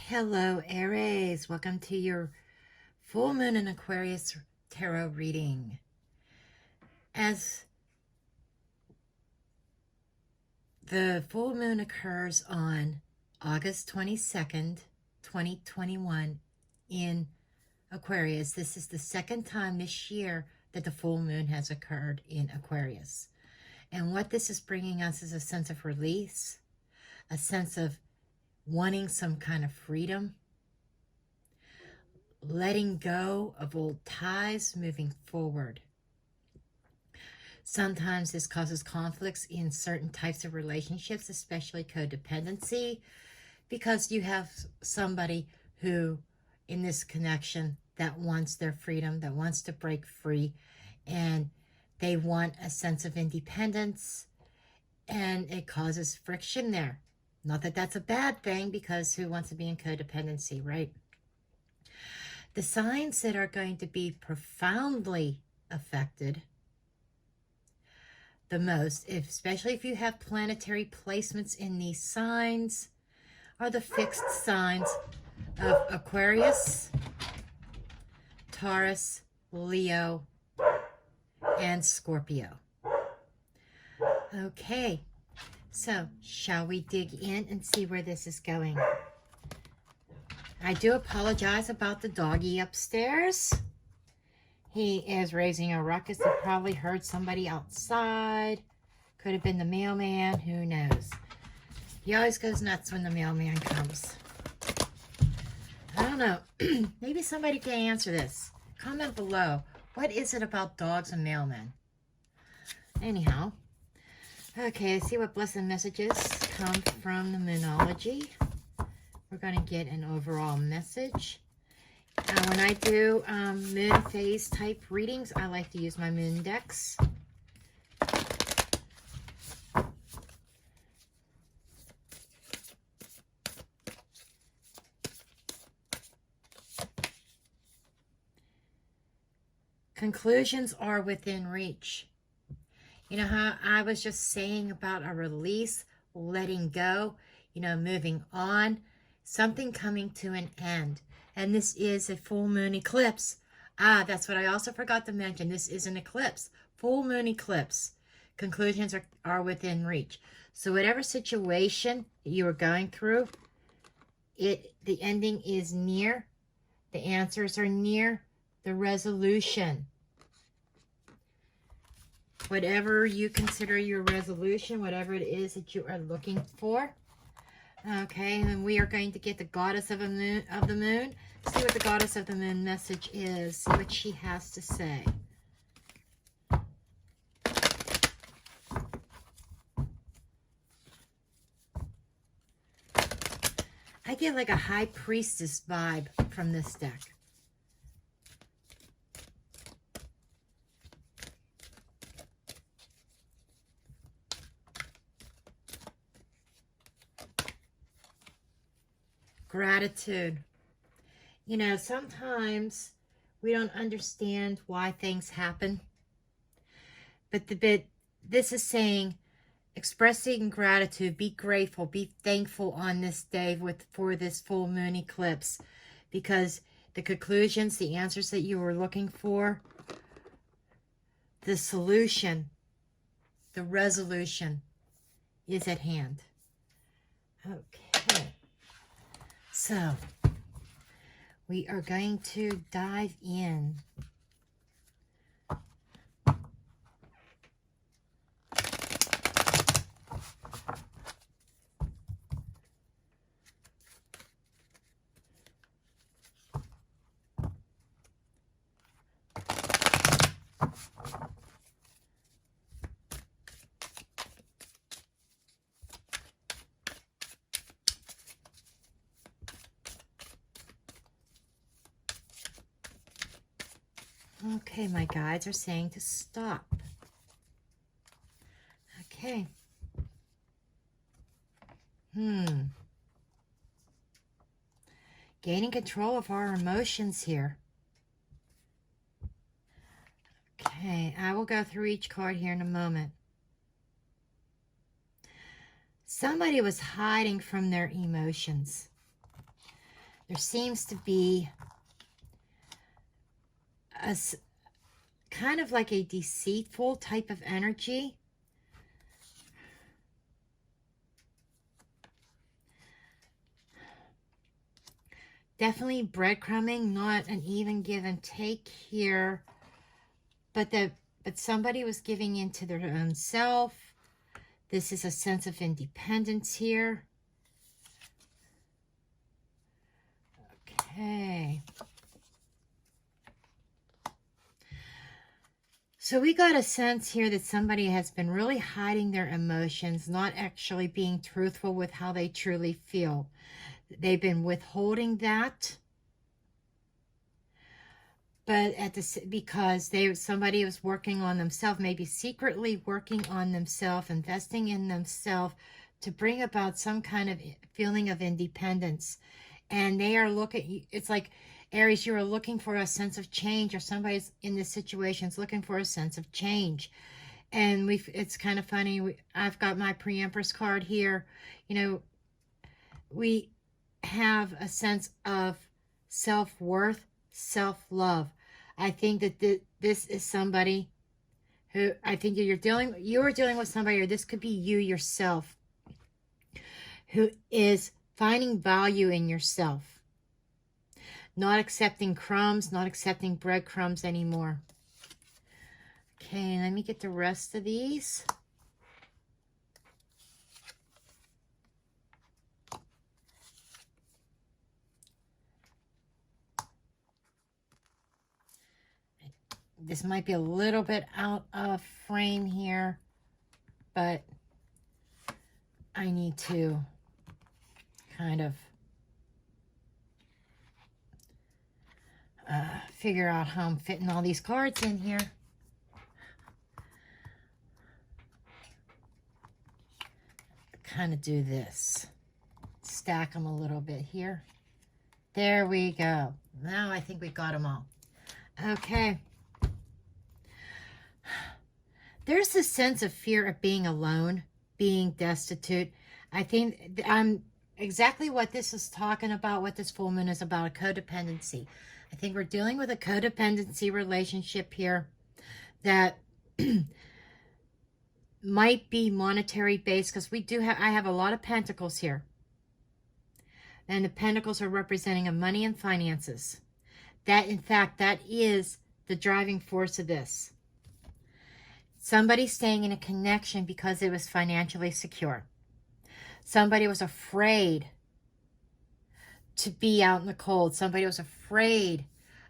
Hello, Aries. Welcome to your full moon in Aquarius tarot reading. As the full moon occurs on August 22nd, 2021 in Aquarius, this is the second time this year that the full moon has occurred in Aquarius. And what this is bringing us is a sense of release, a sense of wanting some kind of freedom, letting go of old ties, moving forward. Sometimes this causes conflicts in certain types of relationships, especially codependency, because you have somebody who, in this connection, that wants their freedom, that wants to break free, and they want a sense of independence, and it causes friction there. Not that that's a bad thing, because who wants to be in codependency, right? The signs that are going to be profoundly affected the most, especially if you have planetary placements in these signs, are the fixed signs of Aquarius, Taurus, Leo, and Scorpio. Okay, so shall we dig in and see where this is going? I do apologize about the doggy upstairs. He is raising a ruckus. He probably heard somebody outside. Could have been the mailman. Who knows? He always goes nuts when the mailman comes. I don't know. Maybe somebody can answer this. Comment below. What is it about dogs and mailmen? Anyhow. Okay, let's see what blessed messages come from the Moonology. We're going to get an overall message. When I do moon phase type readings, I like to use my moon decks. Conclusions are within reach. You know how I was just saying about a release, letting go, moving on, something coming to an end. And this is a full moon eclipse. That's what I also forgot to mention. This is an eclipse, full moon eclipse. Conclusions are within reach. So whatever situation that you are going through, the ending is near. The answers are near. The resolution. Whatever you consider your resolution, whatever it is that you are looking for. Okay, and we are going to get the goddess of the moon. See what the goddess of the moon message is. See what she has to say. I get like a high priestess vibe from this deck. Gratitude. Sometimes we don't understand why things happen. But this is saying, expressing gratitude, be grateful, be thankful on this day for this full moon eclipse. Because the conclusions, the answers that you were looking for, the solution, the resolution is at hand. Okay. So, we are going to dive in. Okay, my guides are saying to stop. Okay. Gaining control of our emotions here. Okay, I will go through each card here in a moment. Somebody was hiding from their emotions. There seems to be a kind of like a deceitful type of energy. Definitely breadcrumbing, not an even give and take here. But somebody was giving into their own self. This is a sense of independence here. Okay. So we got a sense here that somebody has been really hiding their emotions, not actually being truthful with how they truly feel. They've been withholding that. But because somebody was working on themselves, maybe secretly working on themselves, investing in themselves to bring about some kind of feeling of independence. And they are looking, it's like, Aries, you are looking for a sense of change, or somebody's in this situation is looking for a sense of change. And it's kind of funny. I've got my pre-empress card here. You know, we have a sense of self-worth, self-love. I think that this is somebody who, I think you are dealing with somebody, or this could be you yourself, who is finding value in yourself, not accepting crumbs, not accepting breadcrumbs anymore. Okay, let me get the rest of these. This might be a little bit out of frame here, but I need to kind of figure out how I'm fitting all these cards in here. Kind of do this. Stack them a little bit here. There we go. Now I think we got them all. Okay. There's this sense of fear of being alone, being destitute. I think I'm exactly what this is talking about, what this full moon is about, a codependency. I think we're dealing with a codependency relationship here that might be monetary based, because I have a lot of pentacles here. And the pentacles are representing of money and finances. That, in fact, that is the driving force of this. Somebody staying in a connection because it was financially secure. Somebody was afraid to be out in the cold. Somebody was afraid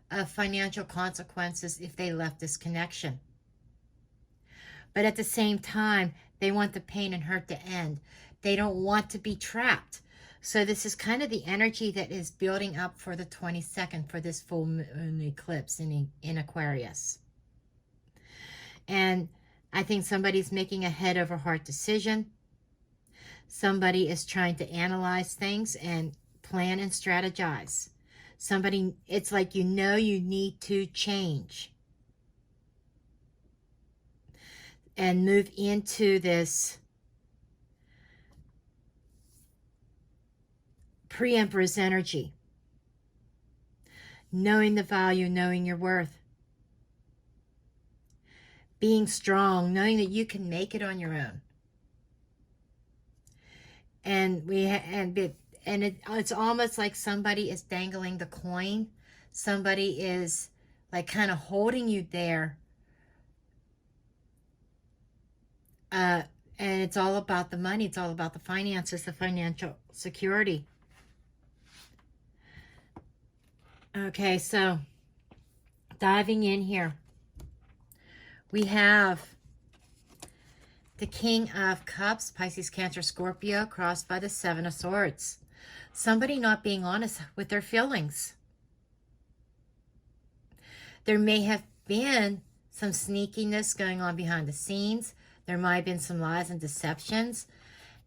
of financial consequences if they left this connection. But at the same time, they want the pain and hurt to end. They don't want to be trapped. So this is kind of the energy that is building up for the 22nd, for this full moon eclipse in Aquarius. And I think somebody's making a head over heart decision. Somebody is trying to analyze things and plan and strategize. Somebody, it's like, you need to change and move into this pre-empress energy. Knowing the value, knowing your worth. Being strong, knowing that you can make it on your own. And it's almost like somebody is dangling the coin. Somebody is like kind of holding you there. And it's all about the money. It's all about the finances, the financial security. Okay, so diving in here, we have the King of Cups, Pisces, Cancer, Scorpio, crossed by the Seven of Swords. Somebody not being honest with their feelings. There may have been some sneakiness going on behind the scenes. There might have been some lies and deceptions.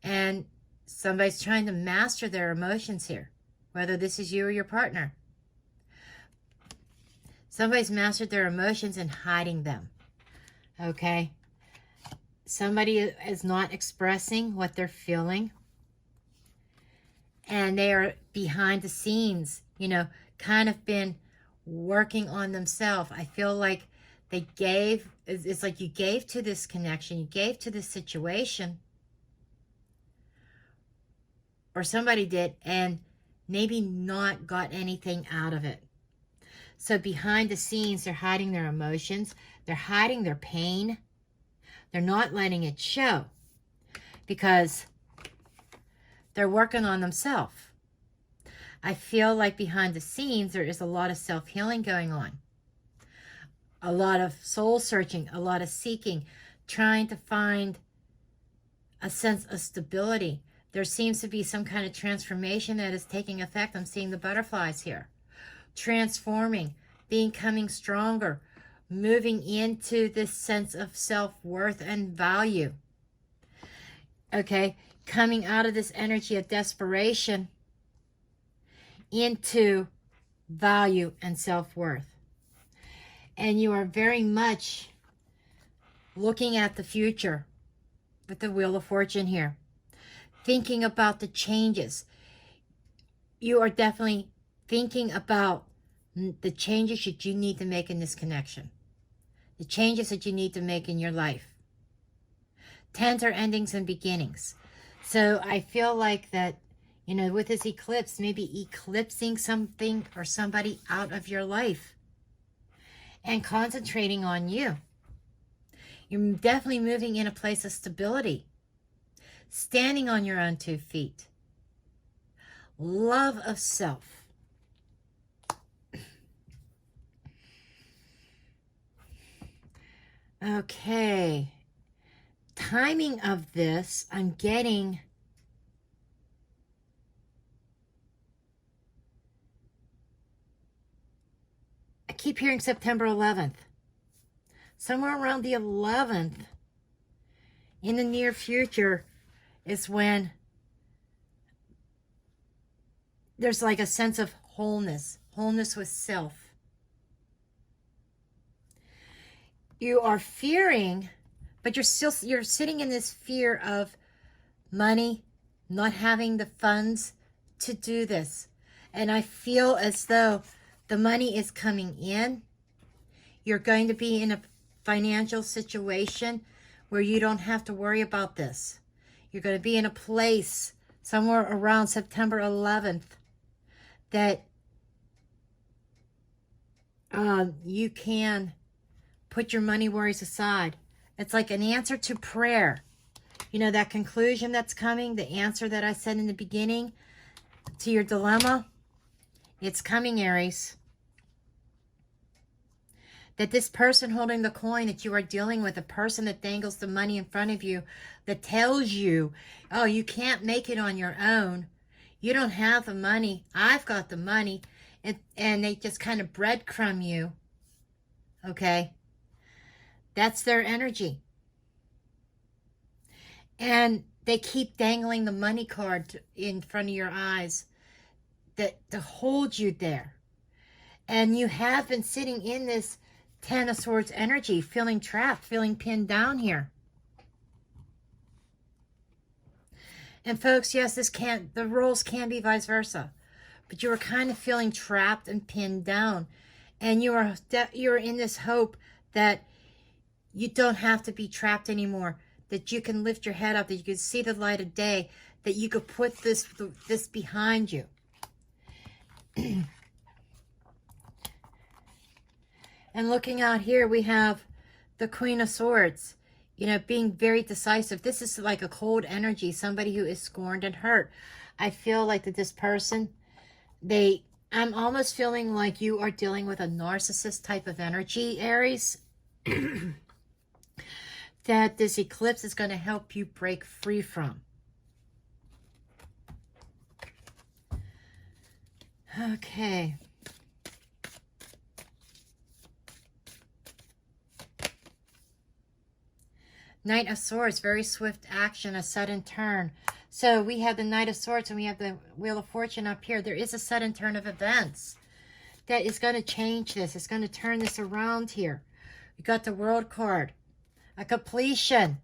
And somebody's trying to master their emotions here, whether this is you or your partner. Somebody's mastered their emotions and hiding them. Okay? Somebody is not expressing what they're feeling. And they are behind the scenes, you know, kind of been working on themselves. I feel like they gave, it's like you gave to this connection, you gave to this situation, or somebody did, and maybe not got anything out of it. So behind the scenes, they're hiding their emotions, they're hiding their pain, they're not letting it show because they're working on themselves. I feel like behind the scenes, there is a lot of self-healing going on. A lot of soul searching, a lot of seeking, trying to find a sense of stability. There seems to be some kind of transformation that is taking effect. I'm seeing the butterflies here. Transforming, becoming stronger, moving into this sense of self-worth and value. Okay, coming out of this energy of desperation into value and self-worth. And you are very much looking at the future with the Wheel of Fortune here, thinking about the changes. You are definitely thinking about the changes that you need to make in this connection, the changes that you need to make in your life. Tens are endings and beginnings. So I feel like that, you know, with this eclipse, maybe eclipsing something or somebody out of your life and concentrating on you. You're definitely moving in a place of stability, standing on your own 2 feet, love of self. Okay, timing of this, I'm getting I keep hearing September 11th. Somewhere around the 11th, in the near future, is when there's like a sense of wholeness with self. You are fearing, but you're sitting in this fear of money, not having the funds to do this. And I feel as though the money is coming in. You're going to be in a financial situation where you don't have to worry about this. You're going to be in a place somewhere around September 11th that you can put your money worries aside. It's like an answer to prayer. You know, that conclusion that's coming, the answer that I said in the beginning to your dilemma, it's coming, Aries. That this person holding the coin that you are dealing with, a person that dangles the money in front of you, that tells you, oh, you can't make it on your own. You don't have the money. I've got the money. And they just kind of breadcrumb you. Okay? That's their energy. And they keep dangling the money card in front of your eyes to hold you there. And you have been sitting in this Ten of Swords energy, feeling trapped, feeling pinned down here. And folks, yes, the roles can be vice versa. But you are kind of feeling trapped and pinned down. And you're in this hope that you don't have to be trapped anymore. That you can lift your head up, that you can see the light of day, that you could put this behind you. And looking out here, we have the Queen of Swords, you know, being very decisive. This is like a cold energy, somebody who is scorned and hurt. I feel like that this person, I'm almost feeling like you are dealing with a narcissist type of energy, Aries. That this eclipse is going to help you break free from. Okay. Knight of Swords, very swift action, a sudden turn. So we have the Knight of Swords and we have the Wheel of Fortune up here. There is a sudden turn of events that is going to change this. It's going to turn this around here. We got the World card. A completion.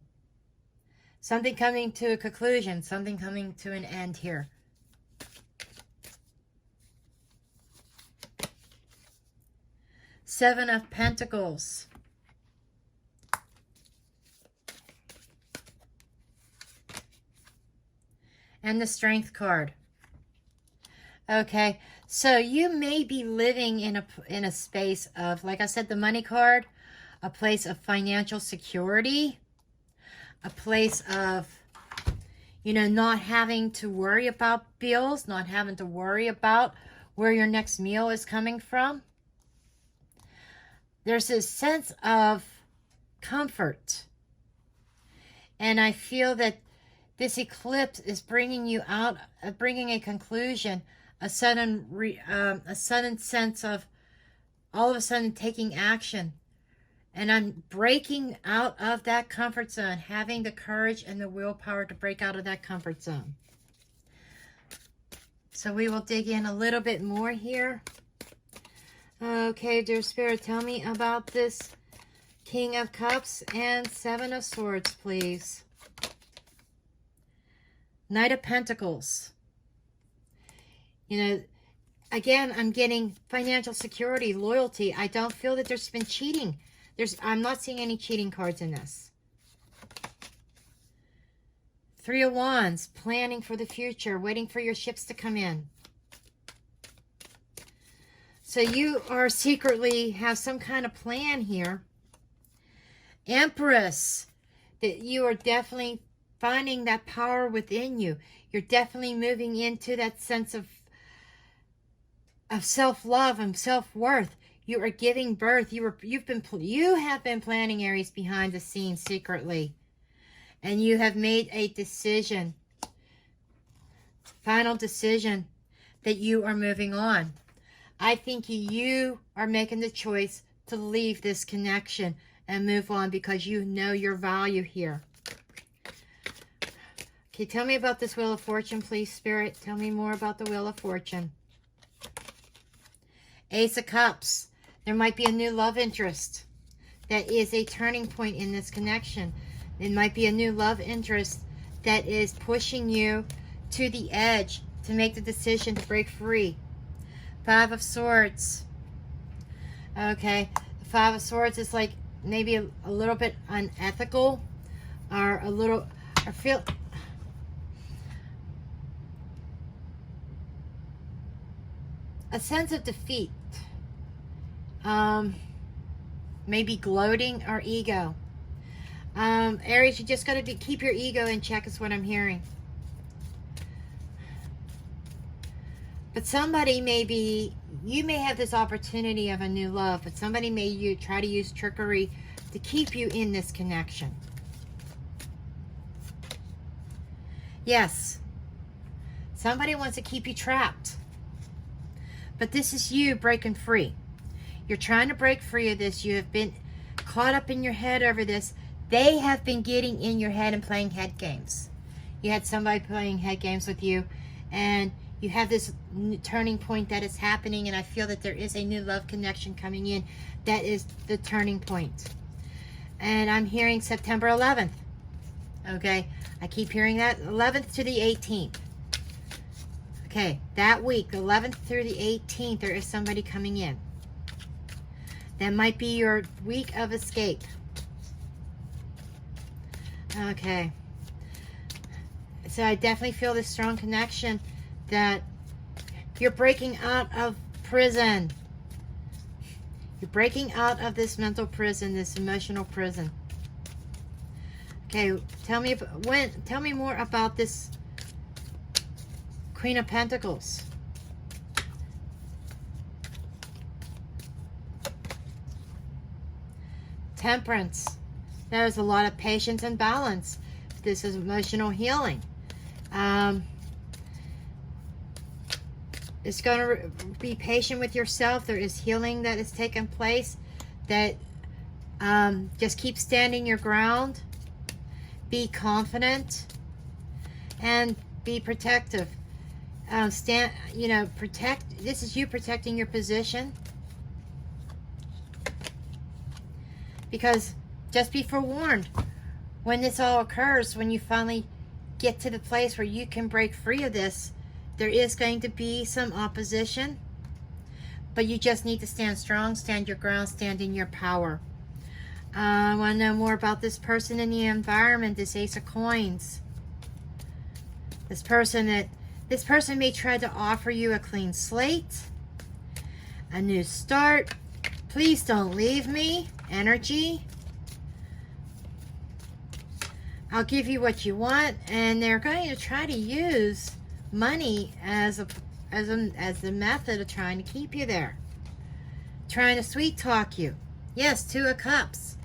Something coming to a conclusion. Something coming to an end here. Seven of Pentacles. And the Strength card. Okay, so you may be living in a space of, like I said, the Money card, a place of financial security, a place of, you know, not having to worry about bills, not having to worry about where your next meal is coming from. There's this sense of comfort. And I feel that this eclipse is bringing you out, bringing a conclusion, a sudden sense of all of a sudden taking action. And I'm breaking out of that comfort zone, having the courage and the willpower to break out of that comfort zone. So we will dig in a little bit more here. Okay, dear Spirit, tell me about this King of Cups and Seven of Swords, please. Knight of Pentacles. You know, again, I'm getting financial security, loyalty. I don't feel that there's been cheating. I'm not seeing any cheating cards in this. Three of Wands, planning for the future, waiting for your ships to come in. So you are secretly have some kind of plan here. Empress, that you are definitely finding that power within you. You're definitely moving into that sense of self-love and self-worth. You are giving birth. You have been planning, Aries, behind the scenes secretly. And you have made a decision, final decision, that you are moving on. I think you are making the choice to leave this connection and move on because you know your value here. Okay, tell me about this Wheel of Fortune, please, Spirit. Tell me more about the Wheel of Fortune. Ace of Cups. There might be a new love interest that is a turning point in this connection. It might be a new love interest that is pushing you to the edge to make the decision to break free. Five of Swords. Okay, the Five of Swords is like maybe a little bit unethical, or a little, I feel, a sense of defeat. Maybe gloating or ego. Aries, you just got to keep your ego in check is what I'm hearing. But somebody you may have this opportunity of a new love, but somebody may try to use trickery to keep you in this connection. Yes, somebody wants to keep you trapped. But this is you breaking free. You're trying to break free of this. You have been caught up in your head over this. They have been getting in your head and playing head games. You had somebody playing head games with you, and you have this turning point that is happening, and I feel that there is a new love connection coming in. That is the turning point. And I'm hearing September 11th. Okay, I keep hearing that. 11th to the 18th. Okay, that week, the 11th through the 18th, there is somebody coming in. That might be your week of escape. Okay. So I definitely feel this strong connection that you're breaking out of prison. You're breaking out of this mental prison, this emotional prison. Okay, tell me more about this Queen of Pentacles. Temperance. There's a lot of patience and balance. This is emotional healing. It's going to be patient with yourself. There is healing that is taking place. That just keep standing your ground. Be confident and be protective. Protect. This is you protecting your position. Because just be forewarned, when this all occurs, when you finally get to the place where you can break free of this, there is going to be some opposition. But you just need to stand strong, stand your ground, stand in your power. I want to know more about this person in the environment, this Ace of Coins. This person may try to offer you a clean slate, a new start. Please don't leave me. Energy. I'll give you what you want, and they're going to try to use money as the method of trying to keep you there, trying to sweet talk you. Yes, Two of Cups.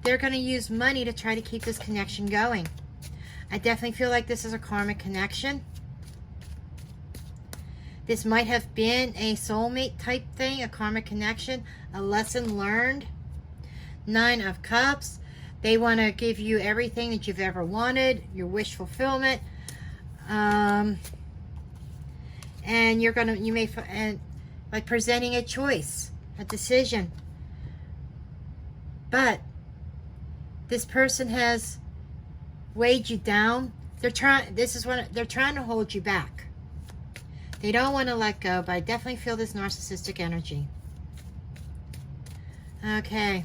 They're going to use money to try to keep this connection going. I definitely feel like this is a karmic connection. This might have been a soulmate type thing, a karmic connection, a lesson learned. Nine of Cups. They want to give you everything that you've ever wanted, your wish fulfillment. And you may, like presenting a choice, a decision. But this person has weighed you down. They're trying to hold you back. They don't want to let go, but I definitely feel this narcissistic energy. Okay.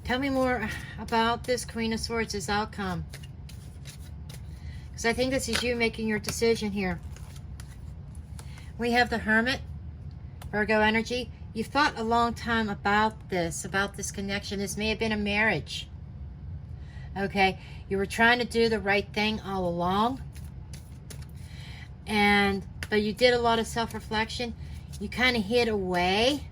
Tell me more about this Queen of Swords, this outcome. Because I think this is you making your decision here. We have the Hermit, Virgo energy. You've thought a long time about this connection. This may have been a marriage. Okay, you were trying to do the right thing all along. But you did a lot of self-reflection. You kind of hid away,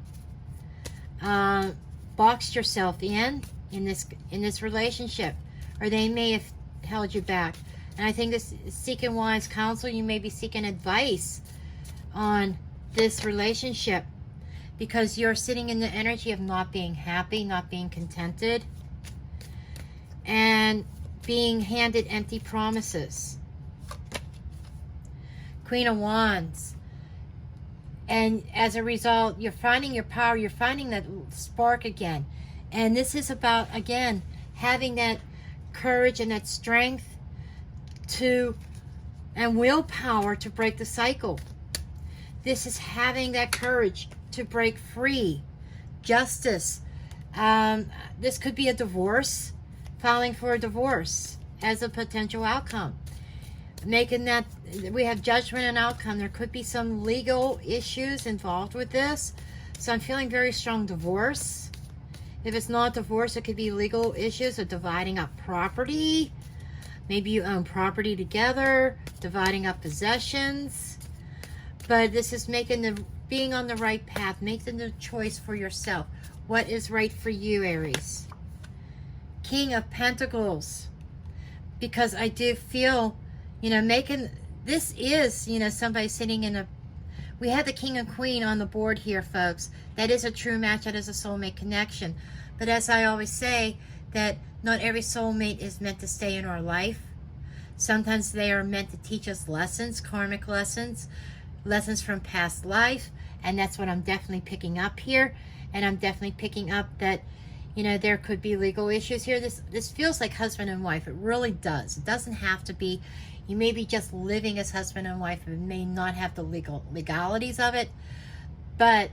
boxed yourself in this relationship, or they may have held you back. And I think this is seeking wise counsel. You may be seeking advice on this relationship because you're sitting in the energy of not being happy, not being contented, and being handed empty promises. Queen of Wands. And as a result, you're finding your power, you're finding that spark again. And this is about, again, having that courage and that strength and willpower to break the cycle. This is having that courage to break free. Justice. This could be a divorce, filing for a divorce as a potential outcome. Making that, we have judgment and outcome. There could be some legal issues involved with this. So I'm feeling very strong divorce. If it's not divorce, it could be legal issues of dividing up property. Maybe you own property together, dividing up possessions. But this is being on the right path, making the choice for yourself. What is right for you, Aries? King of Pentacles. Because I do feel, this is, somebody sitting in we have the King and Queen on the board here, folks. That is a true match. That is a soulmate connection. But as I always say, that not every soulmate is meant to stay in our life. Sometimes they are meant to teach us lessons, karmic lessons, lessons from past life. And that's what I'm definitely picking up here. And I'm definitely picking up that, there could be legal issues here. This feels like husband and wife. It really does. It doesn't have to be. You may be just living as husband and wife. It may not have the legalities of it. But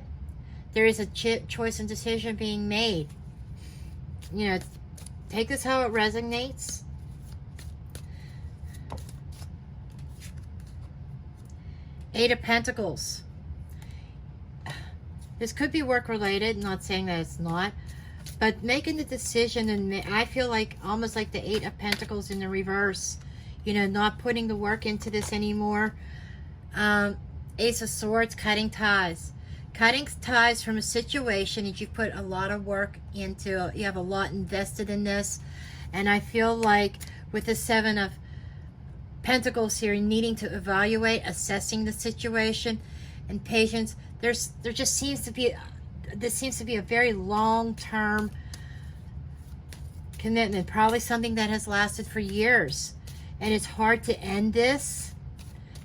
there is a choice and decision being made. Take this how it resonates. Eight of Pentacles. This could be work related. Not saying that it's not. But making the decision, and I feel like almost like the Eight of Pentacles in the reverse. Not putting the work into this anymore. Ace of Swords, cutting ties. Cutting ties from a situation that you've put a lot of work into. You have a lot invested in this. And I feel like with the Seven of Pentacles here, needing to evaluate, assessing the situation, and patience, there just seems to be, this seems to be a very long-term commitment. Probably something that has lasted for years. And it's hard to end this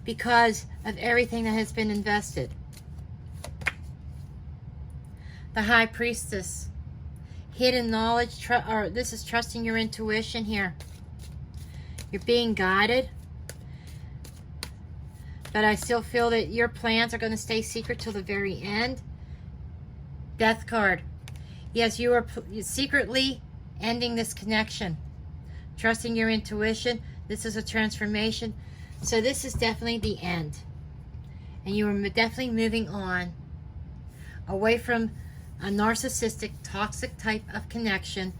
because of everything that has been invested. The High Priestess. Hidden knowledge. This is trusting your intuition here. You're being guided. but I still feel that your plans are going to stay secret till the very end. Death card. Yes, you are secretly ending this connection. Trusting your intuition. This is a transformation. So this is definitely the end. And you are definitely moving on away from a narcissistic, toxic type of connection.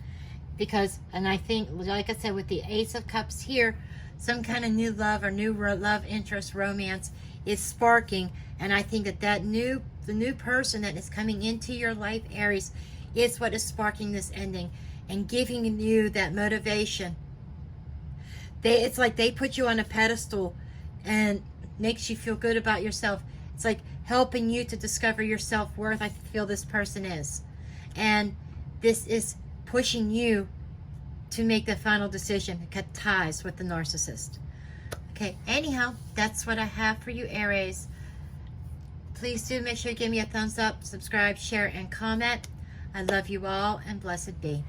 Because, and I think, like I said, with the Ace of Cups here, some kind of new love or new love interest, romance is sparking. And I think that the new person that is coming into your life, Aries, is what is sparking this ending and giving you that motivation. It's like they put you on a pedestal and makes you feel good about yourself. It's like helping you to discover your self-worth. I feel this person is. And this is pushing you to make the final decision and cut ties with the narcissist. Okay, anyhow, that's what I have for you, Aries. Please do make sure you give me a thumbs up, subscribe, share, and comment. I love you all, and blessed be.